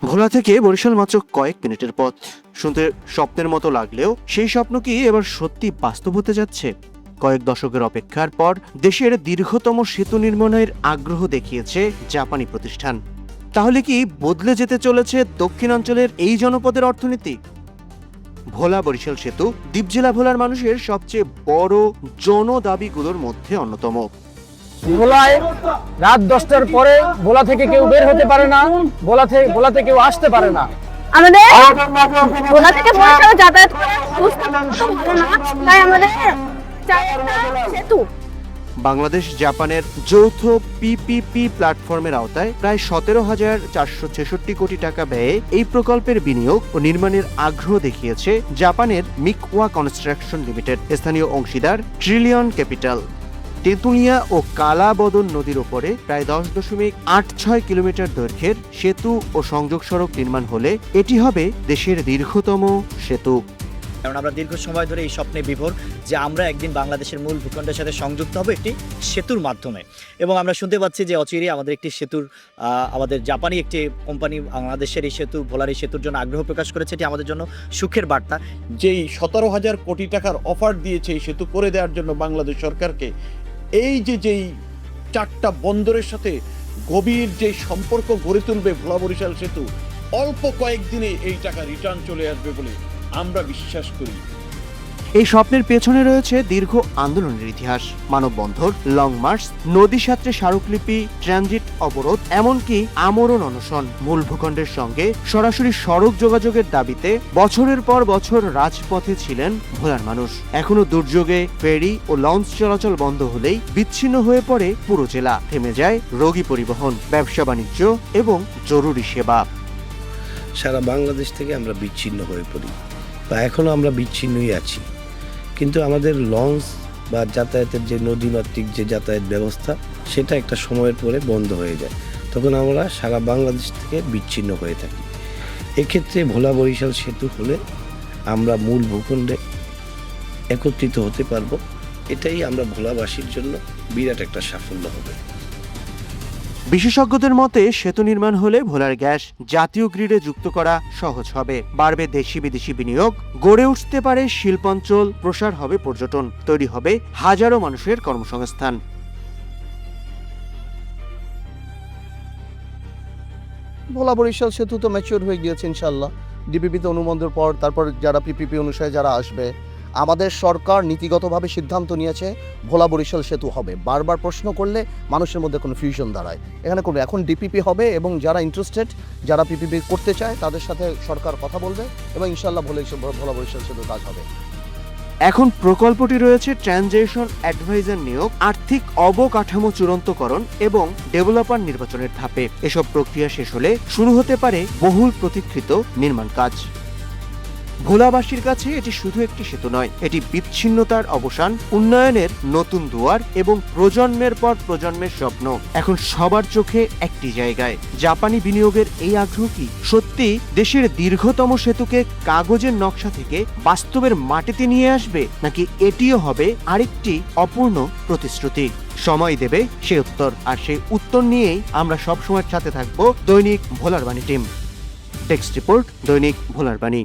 ভোলা থেকে বরিশাল মাত্র কয়েক মিনিটের পথ। শুনতে স্বপ্নের মতো লাগলেও সেই স্বপ্ন কি এবার সত্যি বাস্তব হতে যাচ্ছে? কয়েক দশকের অপেক্ষার পর দেশের দীর্ঘতম সেতু নির্মাণের আগ্রহ দেখিয়েছে জাপানি প্রতিষ্ঠান। তাহলে কি বদলে যেতে চলেছে দক্ষিণাঞ্চলের এই জনপদের অর্থনীতি? ভোলা বরিশাল সেতু দ্বীপ জেলা ভোলার মানুষের সবচেয়ে বড় জনদাবিগুলোর মধ্যে অন্যতম। ভোলায় রাত 10টার পরে ভোলা থেকে কেউ বের হতে পারে না, ভোলাতে কেউ আসতে পারে না। আমাদের ভোলা থেকে বরিশাল যাতায়াত করার ব্যবস্থা ভালো না, তাই আমাদের চাই একটা সেতু। বাংলাদেশ জাপানের যৌথ পিপিপি প্ল্যাটফর্মের আওতায় প্রায় 17,466 কোটি টাকা ব্যয়ে এই প্রকল্পের বিনিয়োগ ও নির্মাণের আগ্রহ দেখিয়েছে জাপানের মিকওয়া কনস্ট্রাকশন লিমিটেড স্থানীয় অংশীদার ট্রিলিয়ন ক্যাপিটাল। তেঁতুলিয়া ও কালাবদন নদীর ওপরে প্রায় 10.86 কিলোমিটার দৈর্ঘ্যের সেতু ও সংযোগ সড়ক নির্মাণ হলে এটি হবে দেশের দীর্ঘতম সেতু। কারণ আমরা দীর্ঘ সময় ধরে এই স্বপ্নে বিভোর যে আমরা একদিন বাংলাদেশের মূল ভূখণ্ডের সাথে সংযুক্ত হব একটি সেতুর মাধ্যমে। এবং আমরা শুনতে পাচ্ছি যে অচিরে আমাদের একটি সেতুর আমাদের জাপানি একটি কোম্পানি বাংলাদেশের এই সেতু ভোলার এই সেতুর জন্য আগ্রহ প্রকাশ করেছে। এটি আমাদের জন্য সুখের বার্তা। যেই 17,000 কোটি টাকার অফার দিয়েছে এই সেতু করে দেওয়ার জন্য বাংলাদেশ সরকারকে, এই যেই 4টা বন্দরের সাথে গভীর যে সম্পর্ক গড়ে তুলবে ভোলা বরিশাল সেতু, অল্প কয়েকদিনে এই টাকা রিটার্ন চলে আসবে বলে আমরা বিশ্বাস করি। এই স্বপ্নের পেছনে রয়েছে দীর্ঘ আন্দোলনের ইতিহাস, মানববন্ধন, লং মার্চ, নদী সাঁতরে স্মারকলিপি, ট্রানজিট অবরোধ, এমনকি আমরণ অনশন। মূল ভূখণ্ডের সঙ্গে সরাসরি সড়ক যোগাযোগের দাবিতে বছরের পর বছর রাজপথে ছিলেন ভোলার মানুষ। এখনো দুর্যোগে ফেরি ও লঞ্চ চলাচল বন্ধ হলেই বিচ্ছিন্ন হয়ে পড়ে পুরো জেলা। থেমে যায় রোগী পরিবহন, ব্যবসা বাণিজ্য এবং জরুরি সেবা। সারা বাংলাদেশ থেকে আমরা বিচ্ছিন্ন হয়ে পড়ি, বা এখনও আমরা বিচ্ছিন্নই আছি। কিন্তু আমাদের লঞ্চ বা যাতায়াতের যে নদীমাতৃক যে যাতায়াত ব্যবস্থা, সেটা একটা সময়ের পরে বন্ধ হয়ে যায়। তখন আমরা সারা বাংলাদেশ থেকে বিচ্ছিন্ন হয়ে থাকি। এক্ষেত্রে ভোলা বরিশাল সেতু হলে আমরা মূল ভূখণ্ডে একত্রিত হতে পারবো। এটাই আমরা ভোলাবাসীর জন্য বিরাট একটা সাফল্য হবে। বিশেষজ্ঞদের মতে সেতু নির্মাণ হলে ভোলার গ্যাস জাতীয় গ্রিডে যুক্ত করা সহজ হবে, বাড়বে দেশি বিদেশি বিনিয়োগ, গড়ে উঠতে পারে শিল্পাঞ্চল, প্রসার হবে পর্যটন, তৈরি হবে হাজারো মানুষের কর্মসংস্থান। ভোলা বরিশাল সেতু তো ম্যাচিওর হয়ে গিয়েছে ইনশাল্লাহ। ডিপিপিতে অনুমোদনের পর তারপর যারা পিপিপি অনুসারে যারা আসবে, আমাদের সরকার নীতিগতভাবে সিদ্ধান্ত নিয়েছে ভোলা বরিশাল সেতু হবে। বারবার প্রশ্ন করলে মানুষের মধ্যে কনফিউশন দাঁড়ায়। এখানে কোনো এখন ডিপিপি হবে এবং যারা ইন্টারেস্টেড, যারা পিপিপি করতে চায় তাদের সাথে সরকার কথা বলবে এবং ইনশাল্লাহ ভোলা বরিশাল সেতু কাজ হবে। এখন প্রকল্পটি রয়েছে ট্রানজিশন অ্যাডভাইজার নিয়োগ, আর্থিক অবকাঠামো চূড়ান্তকরণ এবং ডেভেলপার নির্বাচনের ধাপে। এসব প্রক্রিয়া শেষ হলে শুরু হতে পারে বহুল প্রতীক্ষিত নির্মাণ কাজ। ভোলাবাসীর কাছে এটি শুধু একটি সেতু নয়, এটি বিচ্ছিন্নতার অবসান, উন্নয়নের নতুন দুয়ার এবং প্রজন্মের পর প্রজন্মের স্বপ্ন। এখন সবার চোখে একটি জায়গায়। জাপানি বিনিয়োগের এই আগ্রহ কি সত্যি দেশের দীর্ঘতম সেতুকে কাগজের নকশা থেকে বাস্তবের মাটিতে নিয়ে আসবে, নাকি এটিও হবে আরেকটি অপূর্ণ প্রতিশ্রুতি? সময় দেবে সেই উত্তর, আর সেই উত্তর নিয়েই আমরা সবসময় সাথে থাকবো দৈনিক ভোলার বাণী টিম। টেক্সট রিপোর্ট, দৈনিক ভোলার বাণী।